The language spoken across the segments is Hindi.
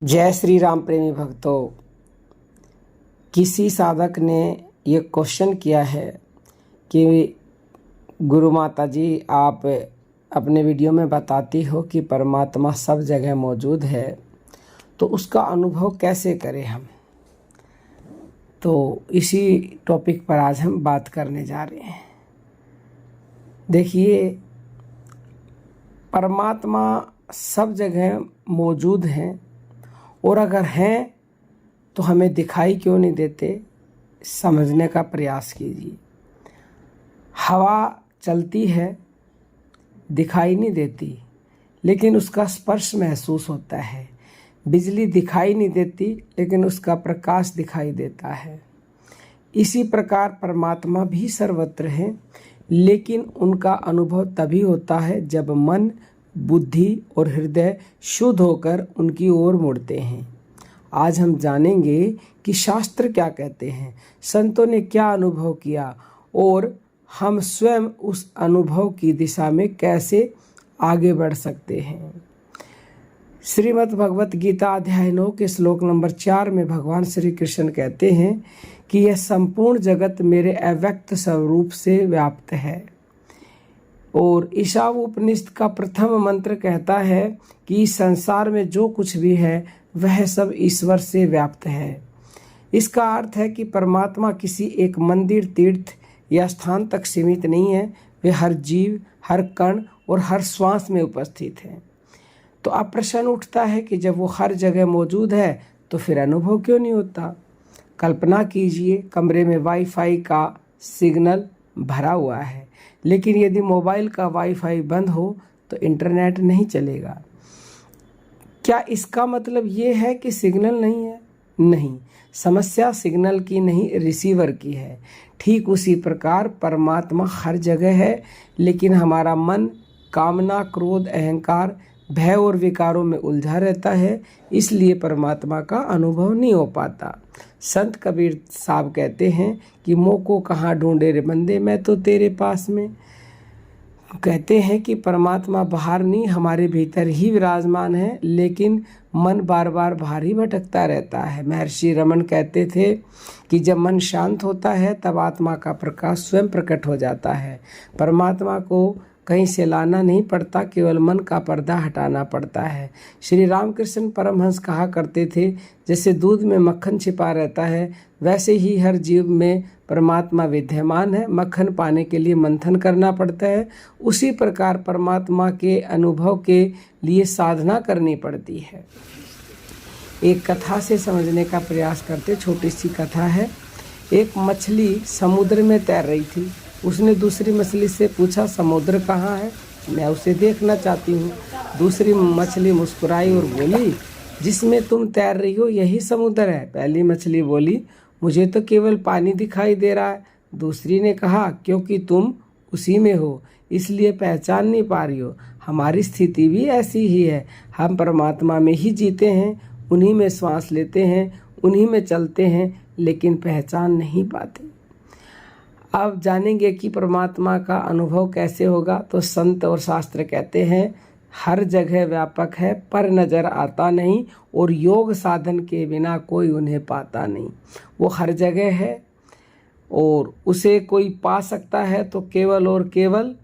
जय श्री राम प्रेमी भक्तों। किसी साधक ने ये क्वेश्चन किया है कि गुरु माता जी आप अपने वीडियो में बताती हो कि परमात्मा सब जगह मौजूद है, तो उसका अनुभव कैसे करें हम। तो इसी टॉपिक पर आज हम बात करने जा रहे हैं। देखिए, परमात्मा सब जगह मौजूद हैं और अगर हैं तो हमें दिखाई क्यों नहीं देते, समझने का प्रयास कीजिए। हवा चलती है, दिखाई नहीं देती, लेकिन उसका स्पर्श महसूस होता है। बिजली दिखाई नहीं देती, लेकिन उसका प्रकाश दिखाई देता है। इसी प्रकार परमात्मा भी सर्वत्र है, लेकिन उनका अनुभव तभी होता है जब मन, बुद्धि और हृदय शुद्ध होकर उनकी ओर मुड़ते हैं। आज हम जानेंगे कि शास्त्र क्या कहते हैं, संतों ने क्या अनुभव किया और हम स्वयं उस अनुभव की दिशा में कैसे आगे बढ़ सकते हैं। श्रीमद् भगवत गीता अध्याय 9 के श्लोक नंबर 4 में भगवान श्री कृष्ण कहते हैं कि यह संपूर्ण जगत मेरे अव्यक्त स्वरूप से व्याप्त है। और ईशावास्योपनिषद का प्रथम मंत्र कहता है कि संसार में जो कुछ भी है वह सब ईश्वर से व्याप्त है। इसका अर्थ है कि परमात्मा किसी एक मंदिर, तीर्थ या स्थान तक सीमित नहीं है, वे हर जीव, हर कण और हर श्वास में उपस्थित है। तो अब प्रश्न उठता है कि जब वो हर जगह मौजूद है तो फिर अनुभव क्यों नहीं होता। कल्पना कीजिए, कमरे में वाईफाई का सिग्नल भरा हुआ है, लेकिन यदि मोबाइल का वाईफाई बंद हो तो इंटरनेट नहीं चलेगा। क्या इसका मतलब ये है कि सिग्नल नहीं है? नहीं, समस्या सिग्नल की नहीं, रिसीवर की है। ठीक उसी प्रकार परमात्मा हर जगह है, लेकिन हमारा मन कामना, क्रोध, अहंकार, भय और विकारों में उलझा रहता है, इसलिए परमात्मा का अनुभव नहीं हो पाता। संत कबीर साहब कहते हैं कि मोह को कहाँ ढूंढे रे बंदे, मैं तो तेरे पास में। कहते हैं कि परमात्मा बाहर नहीं, हमारे भीतर ही विराजमान है, लेकिन मन बार बार बाहर ही भटकता रहता है। महर्षि रमन कहते थे कि जब मन शांत होता है तब आत्मा का प्रकाश स्वयं प्रकट हो जाता है। परमात्मा को कहीं से लाना नहीं पड़ता, केवल मन का पर्दा हटाना पड़ता है। श्री रामकृष्ण परमहंस कहा करते थे, जैसे दूध में मक्खन छिपा रहता है, वैसे ही हर जीव में परमात्मा विद्यमान है, मक्खन पाने के लिए मंथन करना पड़ता है। उसी प्रकार परमात्मा के अनुभव के लिए साधना करनी पड़ती है। एक कथा से समझने का प्रयास करते, छोटी सी कथा है। एक मछली समुद्र में तैर रही थी। उसने दूसरी मछली से पूछा, समुद्र कहाँ है, मैं उसे देखना चाहती हूँ। दूसरी मछली मुस्कुराई और बोली, जिसमें तुम तैर रही हो यही समुद्र है। पहली मछली बोली, मुझे तो केवल पानी दिखाई दे रहा है। दूसरी ने कहा, क्योंकि तुम उसी में हो इसलिए पहचान नहीं पा रही हो। हमारी स्थिति भी ऐसी ही है, हम परमात्मा में ही जीते हैं, उन्हीं में श्वास लेते हैं, उन्हीं में चलते हैं, लेकिन पहचान नहीं पाते। अब जानेंगे कि परमात्मा का अनुभव कैसे होगा। तो संत और शास्त्र कहते हैं, हर जगह व्यापक है पर नजर आता नहीं, और योग साधन के बिना कोई उन्हें पाता नहीं। वो हर जगह है और उसे कोई पा सकता है तो केवल और केवल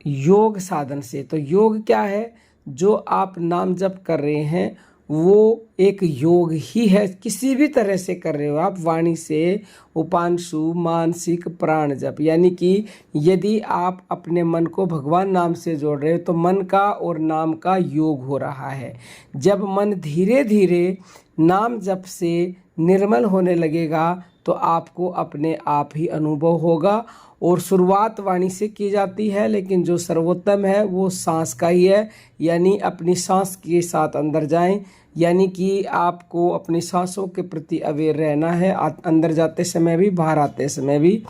योग साधन से। तो योग क्या है? जो आप नाम जप कर रहे हैं वो एक योग ही है। किसी भी तरह से कर रहे हो आप, वाणी से, उपांशु, मानसिक, प्राण जप, यानी कि यदि आप अपने मन को भगवान नाम से जोड़ रहे हो तो मन का और नाम का योग हो रहा है। जब मन धीरे धीरे नाम जप से निर्मल होने लगेगा तो आपको अपने आप ही अनुभव होगा। और शुरुआत वाणी से की जाती है, लेकिन जो सर्वोत्तम है वो सांस का ही है, यानी अपनी सांस के साथ अंदर जाएं, यानी कि आपको अपनी सांसों के प्रति अवेयर रहना है, अंदर जाते समय भी, बाहर आते समय भी।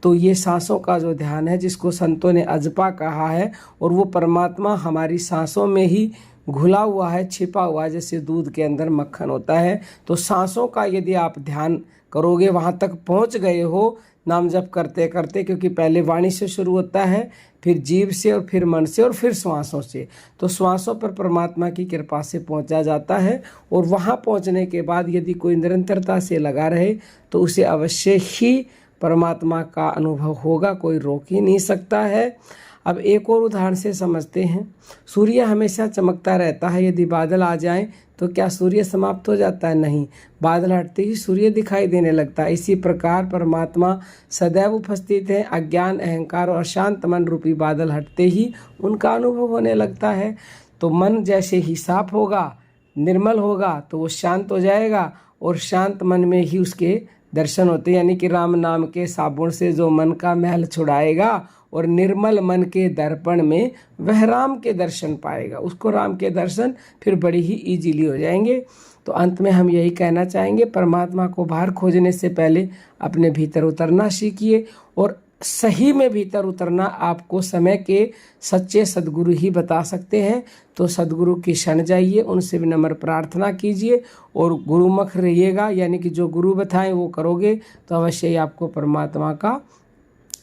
तो ये सांसों का जो ध्यान है, जिसको संतों ने अजपा कहा है, और वो परमात्मा हमारी सांसों में ही घुला हुआ है, छिपा हुआ है, जैसे दूध के अंदर मक्खन होता है। तो सांसों का यदि आप ध्यान करोगे, वहाँ तक पहुँच गए हो, नाम जप करते करते, क्योंकि पहले वाणी से शुरू होता है, फिर जीभ से और फिर मन से और फिर श्वासों से। तो श्वासों पर परमात्मा की कृपा से पहुंचा जाता है और वहां पहुंचने के बाद यदि कोई निरंतरता से लगा रहे तो उसे अवश्य ही परमात्मा का अनुभव होगा, कोई रोक ही नहीं सकता है। अब एक और उदाहरण से समझते हैं। सूर्य हमेशा चमकता रहता है, यदि बादल आ जाएं तो क्या सूर्य समाप्त हो जाता है? नहीं, बादल हटते ही सूर्य दिखाई देने लगता है। इसी प्रकार परमात्मा सदैव उपस्थित है। अज्ञान, अहंकार और अशांत मन रूपी बादल हटते ही उनका अनुभव होने लगता है। तो मन जैसे ही साफ होगा, निर्मल होगा, तो वो शांत हो जाएगा और शांत मन में ही उसके दर्शन होते हैं। यानी कि राम नाम के साबुन से जो मन का मैल छुड़ाएगा और निर्मल मन के दर्पण में वह राम के दर्शन पाएगा, उसको राम के दर्शन फिर बड़ी ही इजीली हो जाएंगे। तो अंत में हम यही कहना चाहेंगे, परमात्मा को बाहर खोजने से पहले अपने भीतर उतरना सीखिए। और सही में भीतर उतरना आपको समय के सच्चे सद्गुरु ही बता सकते हैं। तो सद्गुरु की शरण जाइए, उनसे विनम्र प्रार्थना कीजिए और गुरुमुख रहिएगा। यानी कि जो गुरु बताएं वो करोगे तो अवश्य ही आपको परमात्मा का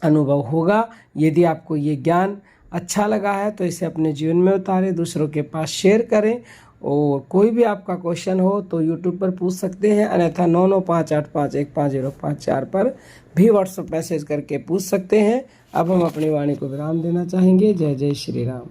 अनुभव होगा। यदि आपको ये ज्ञान अच्छा लगा है तो इसे अपने जीवन में उतारें, दूसरों के पास शेयर करें। और कोई भी आपका क्वेश्चन हो तो यूट्यूब पर पूछ सकते हैं, अन्यथा 9958515054 पर भी व्हाट्सएप मैसेज करके पूछ सकते हैं। अब हम अपनी वाणी को विराम देना चाहेंगे। जय जय श्री राम।